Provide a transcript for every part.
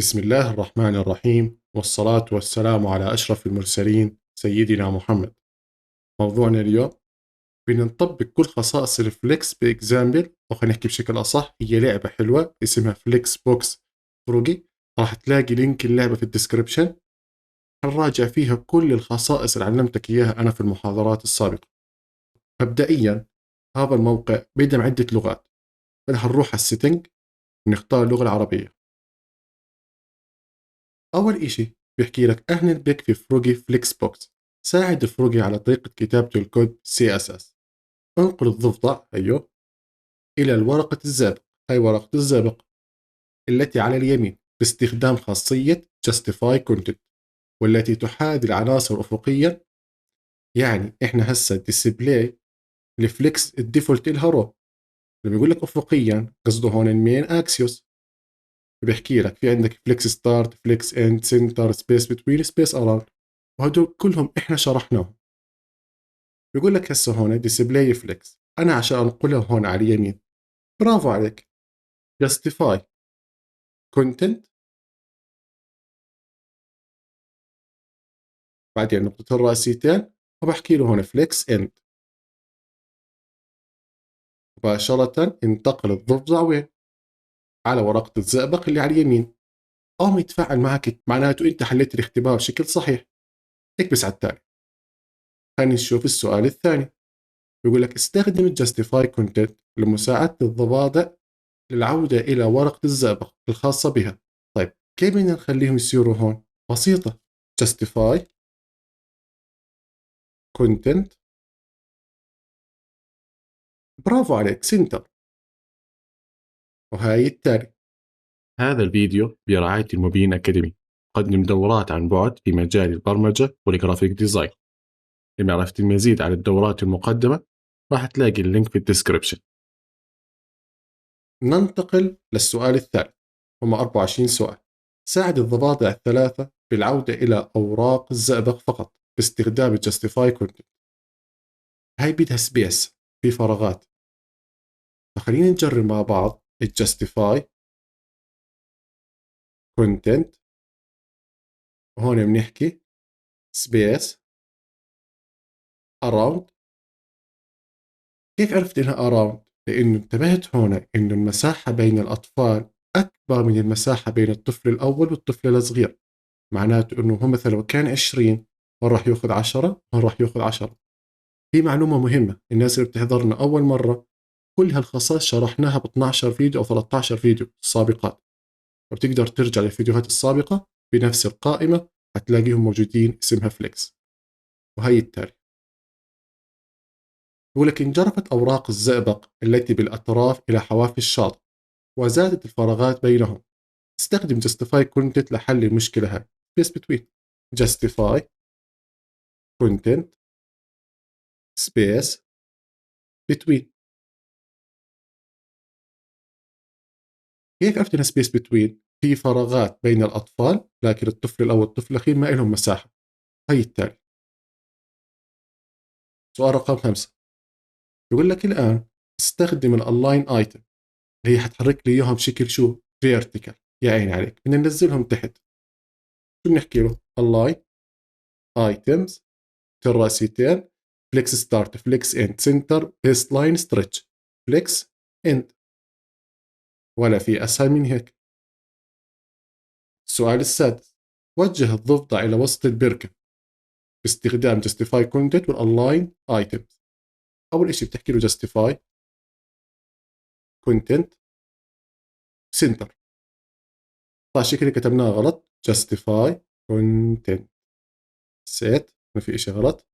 بسم الله الرحمن الرحيم، والصلاة والسلام على أشرف المرسلين سيدنا محمد. موضوعنا اليوم بدنا نطبق كل خصائص الفليكس بإكزامبل، أو خلينا نحكي بشكل أصح، هي لعبة حلوة اسمها فليكس بوكس فروجي. راح تلاقي لينك اللعبة في الديسكريبشن. هنراجع فيها كل الخصائص اللي علمتك إياها أنا في المحاضرات السابقة. مبدئيا هذا الموقع بيدعم عدة لغات، فهنروح على السيتنج ونختار اللغة العربية. أول إشي بيحكي لك أهلا بك في فروجي فليكس بوكس. ساعد فروجي على طريقة كتابة الكود CSS. انقل الضفدع إلى الورقة الزابق، هاي ورقة الزابق التي على اليمين، باستخدام خاصية Justify Content، والتي تحاذي العناصر أفقيا. يعني إحنا هسا ديسبلاي الفليكس الديفولت إلها رو. لما يقول لك أفقيا قصده هون المين أكسيوس. بيحكي لك في عندك فليكس ستارت، فليكس اند، سنتر، سبيس بتوين، سبيس اراوند، وهدول كلهم احنا شرحناهم. بيقول لك هسه هون ديسبلاي فليكس، انا عشان انقلها هون على اليمين. برافو عليك. جاستيفاي كونتنت، بعدين نقطة الرئيسيتين، وبحكي له هون فليكس اند. مباشرة انتقل الضفدع وين؟ على ورقة الزئبق اللي على اليمين. قام يتفاعل معك، معناته انت حليت الاختبار بشكل صحيح. اكبس على التالي. خلينا نشوف السؤال الثاني. بيقول لك استخدم الجاستيفاي كونتنت لمساعدة الضفادع للعودة إلى ورقة الزئبق الخاصة بها. طيب كيف بدنا نخليهم يصيروا هون؟ بسيطة. justify content، برافو عليك، سنتر. وهاي التالي. هذا الفيديو برعاية المبين أكاديمي، قدم دورات عن بعد في مجال البرمجة والجرافيك ديزاين. لمعرفة المزيد عن الدورات المقدمة راح تلاقي اللينك في الديسكريبشن. ننتقل للسؤال الثالث. هم 24 سؤال. ساعد الضفادع الثلاثة بالعودة إلى أوراق الزئبق فقط باستخدام الجاستيفاي كونتنت. هاي بدها سبيس، في فراغات. فخلينا نجرب مع بعض الجاستيفاي كونتنت. وهون بنحكي سبيس اراوند. كيف عرفت انها اراوند؟ لانه انتبهت هون انه المساحة بين الاطفال اكبر من المساحة بين الطفل الاول والطفل الصغير. معناته انه هو مثلا لو كان 20، هون راح ياخذ 10، هون راح ياخذ 10. في معلومة مهمة، الناس اللي بتحضرنا اول مرة، كل هالخصائص شرحناها ب 12 فيديو او 13 فيديو السابقات. وبتقدر ترجع للفيديوهات السابقة بنفس القائمة، هتلاقيهم موجودين، اسمها فليكس. وهي التالي. يقول لك انجرفت أوراق الزئبق التي بالأطراف إلى حواف الشاطئ وزادت الفراغات بينهم. استخدم justify content لحل المشكلة هاي. space between. justify content space between. كيف عرفت انها space between؟ في فراغات بين الأطفال، لكن الطفل الأول والطفل الأخير ما لهم مساحة. هي التالي. سؤال رقم 5. يقول لك الآن استخدم الألاين ايتم اللي هي حتحرك لي إياهم بشكل شو؟ فيرتيكال. يا عيني عليك، بدنا ننزلهم تحت. شو بنحكي له؟ ألاين ايتمز، الراسيتين، فليكس ستارت، فليكس اند، سنتر، بيست لاين، ستريتش، فليكس اند. ولا في أسهل من هيك. السؤال السادس. وجه الضفدع إلى وسط البركة باستخدام justify content والalign items. أول إشي بتحكي له justify content center. طيب شكلي كتبناه غلط. justify content set، ما في إشي غلط.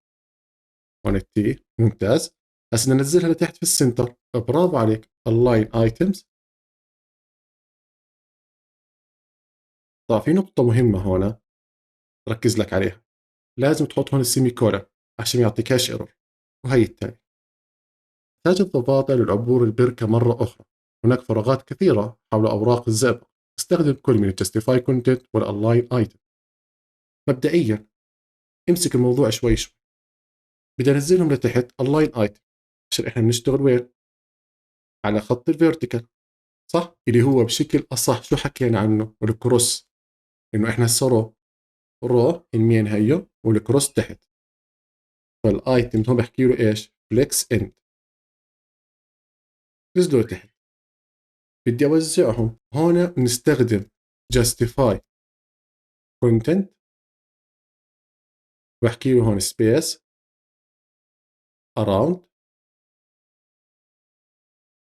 هون التي ممتاز. هسه ننزلها لتحت في السنتر. برافو عليك. align items. طيب في نقطة مهمة هون ركز لك عليها. لازم تحط هون السيمي كولن عشان ما يعطيكاش ايرور. وهي التالي. تحتاج الضفادع للعبور البركة مرة أخرى. هناك فراغات كثيرة حول أوراق الزئبق. استخدم كل من الجستيفاي كونتنت والألاين ايتم. مبدئيا امسك الموضوع شوي شوي. بدي انزلهم لتحت الاين ايتم عشان احنا بنشتغل وين؟ على خط الفيرتيكال، صح؟ اللي هو بشكل اصح شو حكينا عنه؟ الكروس. إنه إحنا هسه رو المين هيو والكروس تحت، فالايتم هون بحكي له إيش؟ فليكس إند، نزلوا لتحت. بدي أوزعهم، هون بنستخدم justify content، بحكي له هون space around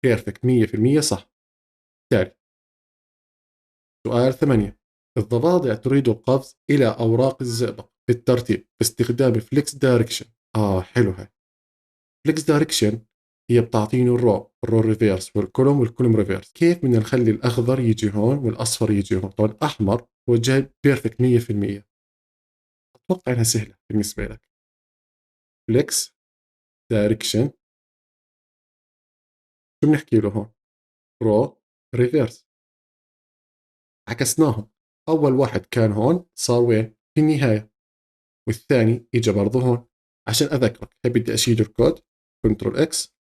perfect 100% صح. تالي سؤال 8، الضفادع تريد القفز إلى أوراق الزئبق بالترتيب باستخدام فليكس دايركشن. حلو هاي. فليكس دايركشن هي بتعطيني الرو ريفيرس والكولوم ريفيرس. كيف بدنا نخلي الأخضر يجي هون والأصفر يجي هون؟ طبعا الأحمر هو جاي بيرفكت 100%. أتوقع إنها سهلة بالنسبة لك. فليكس دايركشن شو بنحكي له هون؟ رو ريفيرس. عكسناهم، أول واحد كان هون صار وين؟ في النهاية، والثاني إجا برضه هون. عشان أذكرك هي بدي أشيل الكود، كنترول إكس،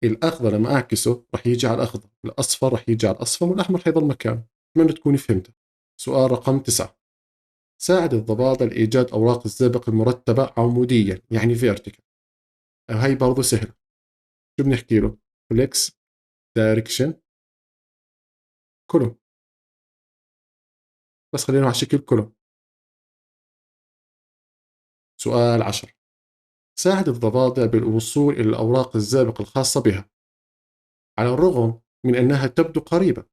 الأخضر لما أعكسه راح يجي على الأخضر، الأصفر راح يجي على الأصفر، والأحمر حيضل مكانه. أتمنى تكوني فهمت. سؤال رقم 9، ساعد الضفادع لإيجاد أوراق الزئبق المرتبة عموديا يعني فيرتيكال. هاي برضه سهلة. شو بنحكي له؟ فليكس دايركشن كولوم، بس خلينا على شكل كولوم. سؤال 10، ساعد الضفادع بالوصول إلى الأوراق الزئبق الخاصة بها. على الرغم من أنها تبدو قريبة،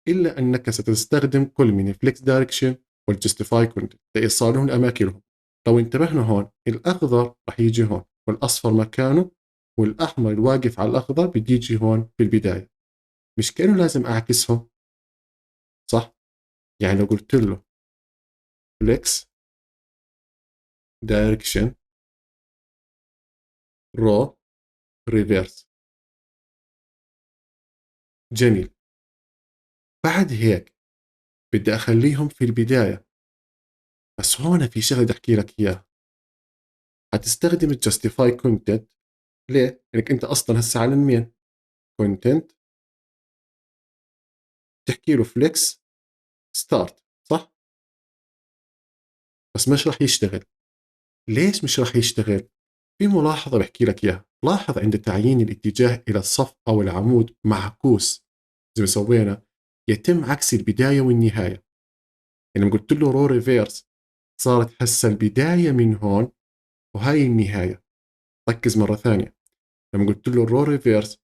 إلا أنك ستستخدم كل من الفليكس دايركشن والجستيفاي كونتنت لإيصالهم لأماكنهم. لو انتبهنا هون، الأخضر رح يجي هون والأصفر مكانه، والأحمر الواقف على الأخضر بدي يجي هون في البداية. مش كأنه لازم أعكسهم، صح؟ يعني لو قلت له فليكس دايركشن رو ريفيرس، جميل. بعد هيك بدي أخليهم في البداية، بس هون في شغلة بدي أحكي لك إياها. هتستخدم الجاستيفاي كونتنت. ليه؟ لأنك أنت أصلا هسه على المين كونتنت، تحكي له فليكس ستارت، صح؟ بس مش راح يشتغل. ليش مش راح يشتغل؟ في ملاحظة بحكي لك إياها. لاحظ عند تعيين الاتجاه إلى الصف أو العمود معكوس زي ما سوينا، يتم عكس البداية والنهاية. يعني لما قلت له رو ريفيرس، صارت هسه البداية من هون وهاي النهاية. ركز مرة ثانية، لما قلت له رو ريفيرس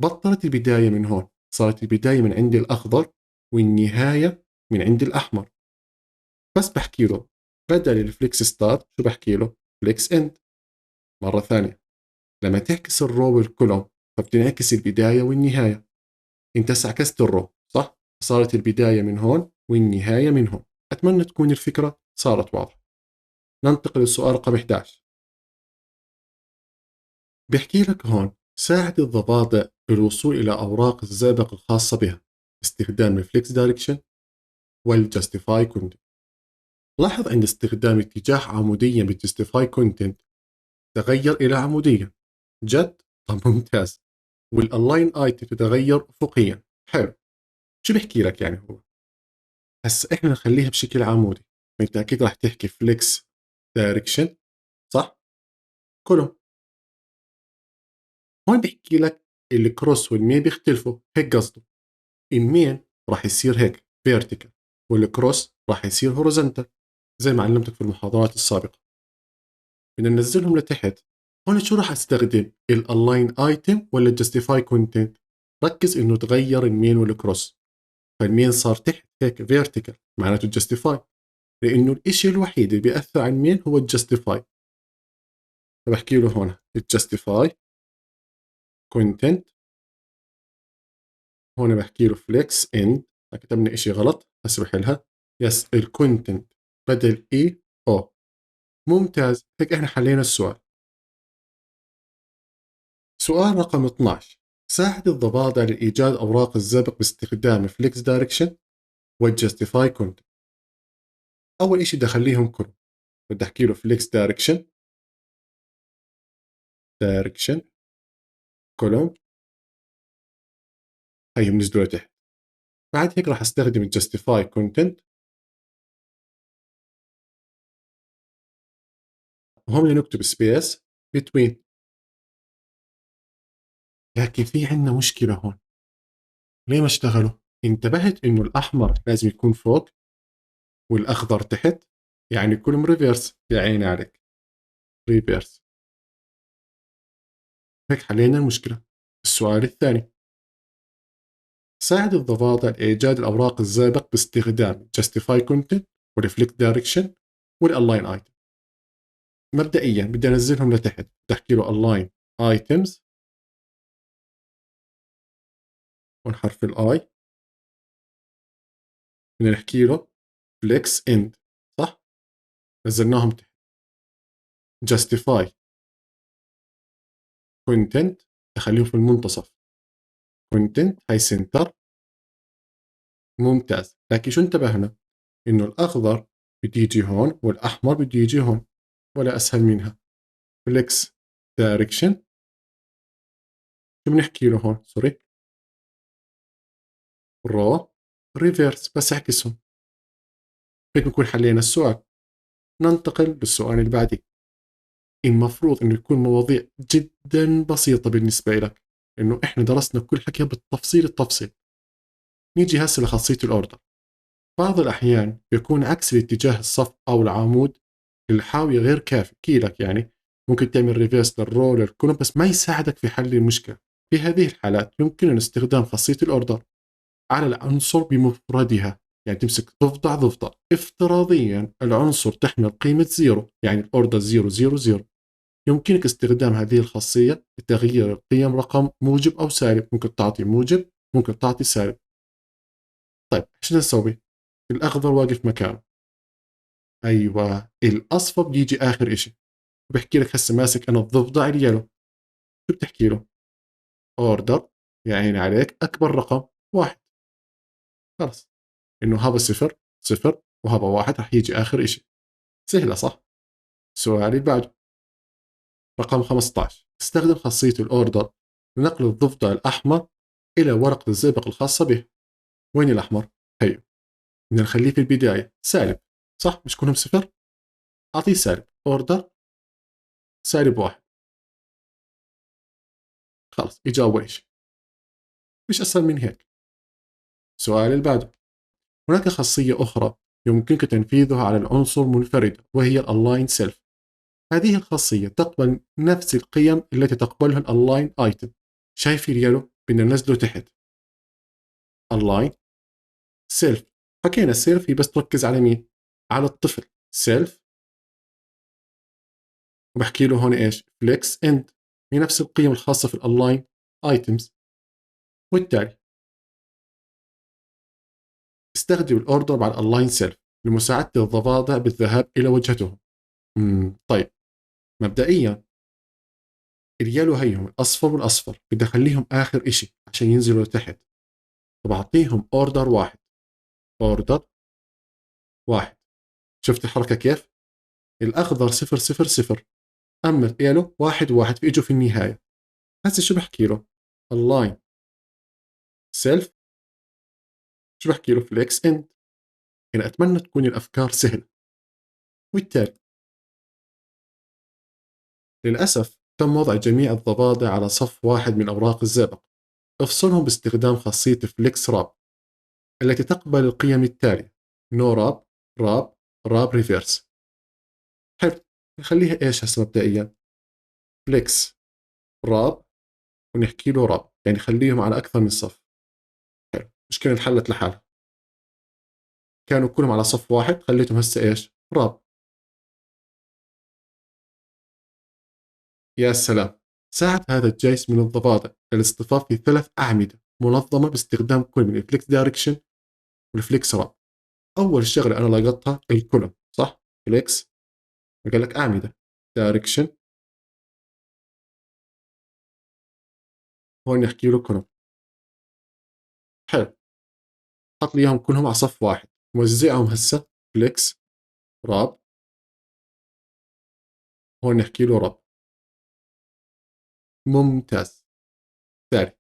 بطلت البداية من هون، صارت البداية من عند الأخضر والنهاية من عند الأحمر. بس بحكي له بدل الفليكس ستارت شو بحكي له؟ فليكس اند. مرة ثانية، لما تعكس الرو والكولوم فبتنعكس البداية والنهاية. انت عكست الرو، صح؟ صارت البداية من هون والنهاية من هون. أتمنى تكون الفكرة صارت واضحة. ننتقل للسؤال رقم 11. بيحكي لك هون ساعد الضفادع بالوصول إلى أوراق الزئبق الخاصة بها باستخدام الفليكس دايركشن والجاستيفاي كونتنت. لاحظ عند استخدام اتجاه عموديا بالجاستيفاي كونتنت تغير إلى عموديا. جد؟ طب ممتاز. والالاين ايتم تتغير افقيا. حلو. شو بحكي لك يعني هو؟ هسا احنا نخليها بشكل عمودي، فانت اكيد راح تحكي فليكس دايركشن، صح؟ كله. هون بحكي لك الكروس والمين بيختلفوا، هيك قصده. المين راح يصير هيك فيرتيكال، والكروس راح يصير هوريزونتال زي ما علمتك في المحاضرات السابقة. بدنا ننزلهم لتحت. هون شو راح استخدم؟ الالاين ايتم ولا الجستيفاي كونتنت؟ ركز انه تغير المين والكروس، فالمين صار تحت هيك فيرتيكال، معناته جستيفاي، لانه الاشي الوحيد اللي بيأثر على المين هو الجستيفاي. فبحكي له هون الجستيفاي كونتنت، هون بحكي له فليكس اند. كتبنا اشي غلط هسه بحلها. يس، الكونتنت بدل اي او. ممتاز، هيك احنا حلينا السؤال. سؤال رقم 12، ساعد الضفادع لإيجاد أوراق الزئبق باستخدام فليكس دايركشن والجستيفاي كونتنت. أول إشي بدي أخليهم كلهم، بدي أحكي له فليكس دايركشن كولوم، هي بنزلوا لتحت. بعد هيك راح استخدم الجستيفاي كونتنت وهون بدنا نكتب سبيس بتوين. لكن في عندنا مشكلة هون. ليه ما اشتغلوا؟ انتبهت انه الاحمر لازم يكون فوق والاخضر تحت، يعني كلهم ريفيرس. يا عيني عليك، ريفيرس. هيك حلينا المشكلة. السؤال الثاني: ساعد الضفادع لإيجاد الأوراق الزئبق باستخدام Justify Content Reflect Direction والألاين Item. مبدئيا بدي أنزلهم لتحت، تحكي له Align Items ونحرف الآي، بدنا نحكي له Flex End، صح؟ نزلناهم تحت. Justify Content تخليهم في المنتصف، Content هاي سنتر. ممتاز. لكن شو انتبهنا؟ إنه الأخضر بده يجي هون والأحمر بده يجي هون، ولا أسهل منها. Flex Direction، شو بنحكي له هون؟ سوري، رو ريفيرس، بس اعكسهم. هيك بنكون حلينا السؤال. ننتقل للسؤال اللي بعديه. المفروض انه يكون مواضيع جدا بسيطة بالنسبة لك، انه احنا درسنا كل حكي بالتفصيل التفصيل. نيجي هسه لخاصية الاوردر. بعض الاحيان بيكون عكس الاتجاه الصف او العمود للحاوية غير كافي كيلك، يعني ممكن تعمل ريفيرس للرو للكولوم بس ما يساعدك في حل المشكلة. في هذه الحالات يمكننا استخدام خاصية الاوردر على العنصر بمفردها. يعني تمسك ضفدع ضفدع، افتراضيا العنصر تحمل قيمة زيرو، يعني الأوردر 000. يمكنك استخدام هذه الخاصية لتغيير القيم رقم موجب أو سالب. ممكن تعطي موجب، ممكن تعطي سالب. طيب ايش نسوي؟ الأخضر واقف مكانه، أيوة. الأصفر بيجي آخر إشي. بحكي لك هسه ماسك أنا الضفدع اليلو، شو بتحكي له؟ أوردر، يا عيني عليك، أكبر رقم واحد. خلص، إنه هذا صفر صفر وهذا واحد رح يجي آخر إشي. سهلة صح؟ السؤال اللي بعده رقم 15: استخدم خاصية الأوردر لنقل الضفدع الأحمر إلى ورقة الزئبق الخاصة به. وين الأحمر؟ هيو. بدنا نخليه في البداية سالب، صح؟ مش كلهم صفر؟ أعطيه سالب. أوردر سالب واحد. خلص، إجا أول شيء. مش أسهل من هيك. السؤال اللي بعده: هناك خاصية أخرى يمكنك تنفيذها على العنصر منفردة، وهي الألاين سيلف. هذه الخاصية تقبل نفس القيم التي تقبلها الألاين آيتم. شايف اليلو؟ بدنا ننزله تحت. Align Self. حكينا السيلف هي بس تركز على مين؟ على الطفل. سيلف، وبحكي له هون ايش؟ فليكس اند، هي نفس القيم الخاصة في الالاين ايتمز. والتالي استخدم الاوردر مع الالاين سيلف لمساعدة الضفادع بالذهاب الى وجهتهم. طيب، مبدئيا اليلو هيهم الاصفر والاصفر بدي اخليهم اخر اشي عشان ينزلوا لتحت، فبعطيهم اوردر واحد. اوردر واحد. شفت الحركة كيف؟ الاخضر صفر صفر صفر، اما اليلو واحد واحد، فاجوا في النهاية. هسه شو بحكي له؟ اللاين سيلف، شو بحكي له؟ فليكس اند. يعني اتمنى تكون الافكار سهله. والتالي للاسف تم وضع جميع الضفادع على صف واحد من اوراق الزئبق. افصلهم باستخدام خاصيه فليكس راب التي تقبل القيم التاليه: نو راب، راب، راب ريفيرس. حلو، نخليها ايش هسه مبدئيا؟ فليكس راب، ونحكي له راب، يعني خليهم على اكثر من صف. حلو، مشكله انحلت لحالها. كانوا كلهم على صف واحد، خليتهم هسه ايش؟ راب. يا سلام. ساعد هذا الجيش من الضفادع للاصطفاف في 3 أعمدة منظمة باستخدام كل من الفليكس دايركشن والفليكس راب. أول شغلة أنا لقطها الكولوم، صح؟ فليكس، قال لك أعمدة، دايركشن، هون نحكي له كولوم. حلو، حط لي إياهم كلهم على صف واحد، موزعهم هسه فليكس راب، هون نحكي له راب. ممتاز. ثالث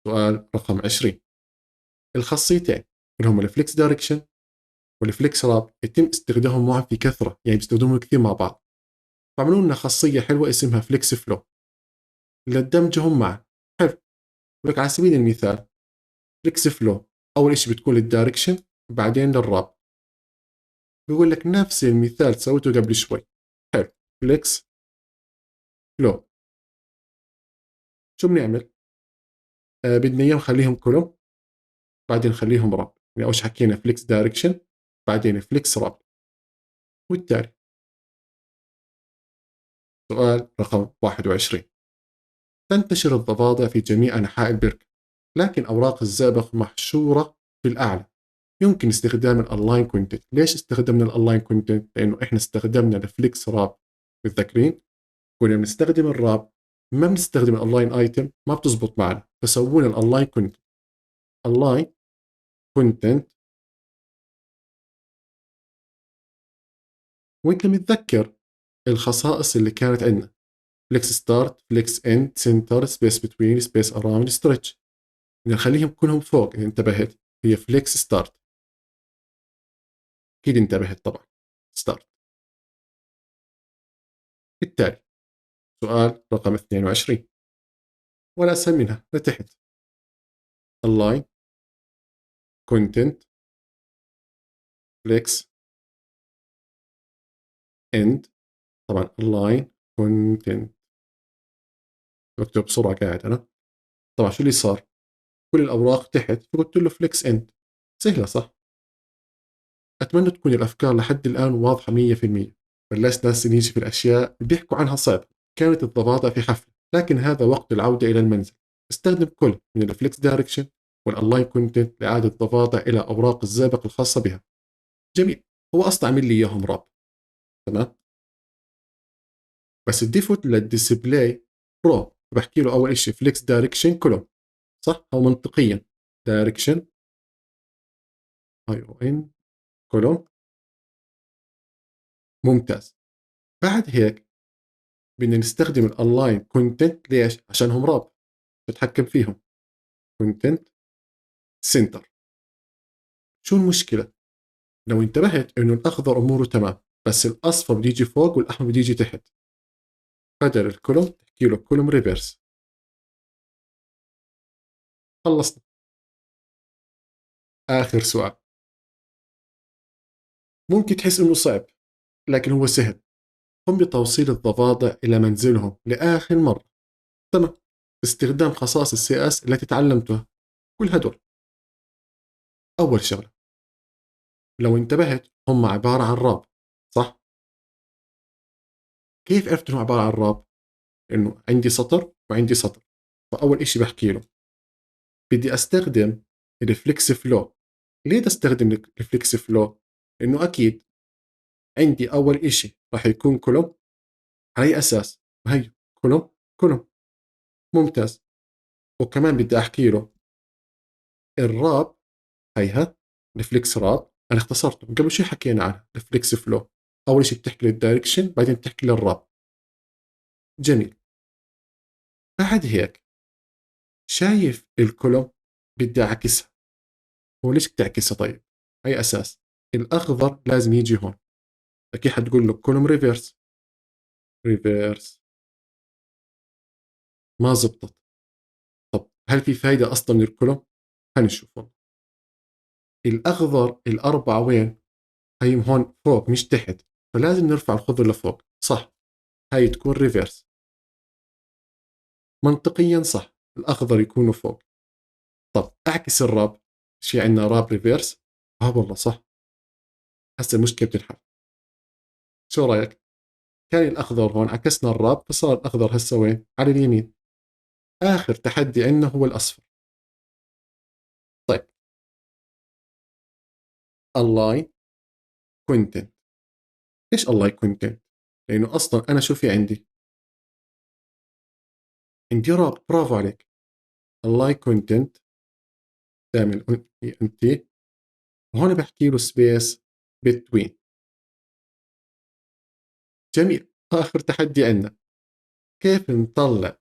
سؤال رقم 20: الخاصيتين اللي هم الفليكس دايركشن والفليكس راب يتم استخدامهم معا في كثرة، يعني بيستخدمهم كثير مع بعض. فعملوا لنا خاصية حلوة اسمها فليكس فلو لتدمجهم معا. حلو. لك على سبيل المثال فليكس فلو أول إشي بتكون للدايركشن بعدين للراب. بيقول لك نفس المثال سويته قبل شوي. حلو. فليكس فلو شو بنعمل؟ بدنا اياهم نخليهم كولوم بعدين نخليهم راب. يعني اول شيء حكينا فليكس دايركشن بعدين فليكس راب. والتالي سؤال رقم 21. تنتشر الضفادع في جميع أنحاء البركة لكن أوراق الزئبق محشورة في الأعلى. يمكن استخدام الأونلاين كونتنت. ليش استخدمنا الأونلاين كونتنت؟ لأنه إحنا استخدمنا الفليكس راب. متذكرين؟ كنا بنستخدم الراب ما بنستخدم الأونلاين ايتم ما بتزبط معنا فسوونا الأونلاين كونتنت. أونلاين كونتنت. وانت متذكر الخصائص اللي كانت عندنا فليكس ستارت فليكس اند سنتر سبيس بتوين سبيس اراوند ستريتش. بدنا نخليهم كلهم فوق اذا انتبهت. هي فليكس ستارت. اكيد انتبهت طبعا. ستارت. بالتالي سؤال رقم 22 ولا اسهل منها لتحت. اللاين كونتنت فليكس اند. طبعا اللاين كونتنت بكتب بسرعه قاعد انا. طبعا شو اللي صار؟ كل الاوراق تحت فقلت له فليكس اند. سهله صح؟ أتمنى تكون الأفكار لحد الآن واضحة 100%. بلشنا هسه نيجي في الأشياء اللي بيحكوا عنها صعب. كانت الضفادع في حفلة لكن هذا وقت العودة إلى المنزل. استخدم كل من الفليكس دايركشن والأونلاين كونتنت لإعادة الضفادع إلى أوراق الزئبق الخاصة بها. جميل. هو أصلا عمل لي إياهم راب. تمام. بس الديفولت للديسبلاي برو بحكي له أول إشي فليكس دايركشن كلهم. صح أو منطقيا دايركشن اي او ان كولوم. ممتاز. بعد هيك بدنا نستخدم الاونلاين كونتنت. ليش؟ عشان هم راب بتحكم فيهم. كونتنت سنتر. شو المشكلة؟ لو انتبهت انه الاخضر اموره تمام بس الاصفر بده يجي فوق والاحمر بده يجي تحت. بدل الكولوم تحكي له كولوم ريفرس. خلصنا. اخر سؤال. ممكن تحس انه صعب لكن هو سهل. قم بتوصيل الضفادع الى منزلهم لاخر مرة. تمام. باستخدام خصائص السي اس التي تعلمتها. كل هدول. اول شغلة لو انتبهت هم عبارة عن راب. صح؟ كيف عرفت انه عبارة عن راب؟ انه عندي سطر وعندي سطر. فاول اشي بحكي له بدي استخدم الفليكس فلو. ليه بدي استخدم الفليكس فلو؟ لانه اكيد عندي اول اشي راح يكون كولوم. على اي اساس؟ هي كولوم كولوم. ممتاز. وكمان بدي احكي له الراب. هيها الفليكس راب انا اختصرته قبل شوي حكينا عنها الفليكس فلو. اول شيء بتحكي للدايركشن بعدين بتحكي للراب. جميل. بعد هيك شايف الكولوم بدي اعكسها. هو ليش بتعكسها طيب؟ أي أساس؟ الأخضر لازم يجي هون. أكيد حتقول له كولوم ريفيرس. ريفيرس. ما زبطت. طب هل في فايدة أصلا من الكولوم؟ هنشوف والله. الأخضر الأربعة وين؟ هي هون فوق مش تحت. فلازم نرفع الخضر لفوق. صح. هاي تكون ريفيرس. منطقيا صح. الأخضر يكونوا فوق. طب أعكس الراب. شي عندنا راب ريفيرس. والله صح. هسه المشكلة بتنحل. شو رأيك؟ كان الأخضر هون عكسنا الراب فصار الأخضر هسه وين؟ على اليمين. آخر تحدي عندنا هو الأصفر. طيب. align content. ليش align content؟ لأنه أصلا أنا شو في عندي؟ عندي رابط. برافو عليك. align content تعمل انت وهون بحكي له space between. جميل. آخر تحدي عندنا كيف نطلع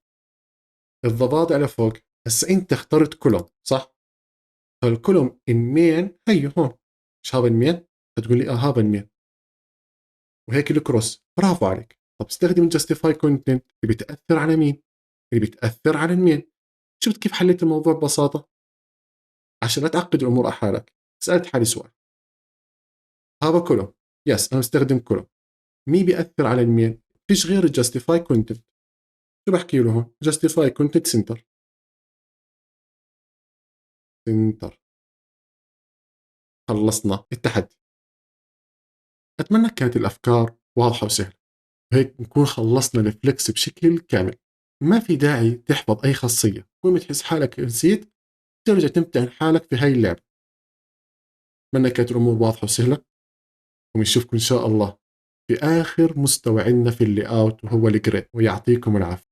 الضفادع لفوق. هسا أنت اخترت كولوم صح؟ فالكولوم المين هي هون. مش هذا المين؟ هتقول لي هذا المين. وهيك الكروس. برافو عليك. طب استخدم justify content اللي بتأثر على مين؟ اللي بتأثر على المين. شفت كيف حليت الموضوع ببساطة؟ عشان لا تعقد الأمور على حالك سألت حالي سؤال، هذا كولوم، يس أنا مستخدم كولوم، مين بيأثر على المين؟ فيش غير justify content. شو بحكي له هون؟ justify content center. center. خلصنا التحدي. أتمنى كانت الأفكار واضحة وسهلة، وهيك نكون خلصنا الفليكس بشكل كامل. ما في داعي تحفظ أي خاصية، كل ما تحس حالك نسيت ترجع تمتحن حالك في هاي اللعبة. أتمنى كانت الأمور واضحة وسهلة، ونشوفكم إن شاء الله في آخر مستوى عندنا في اللي أوت وهو الجريد، ويعطيكم العافية.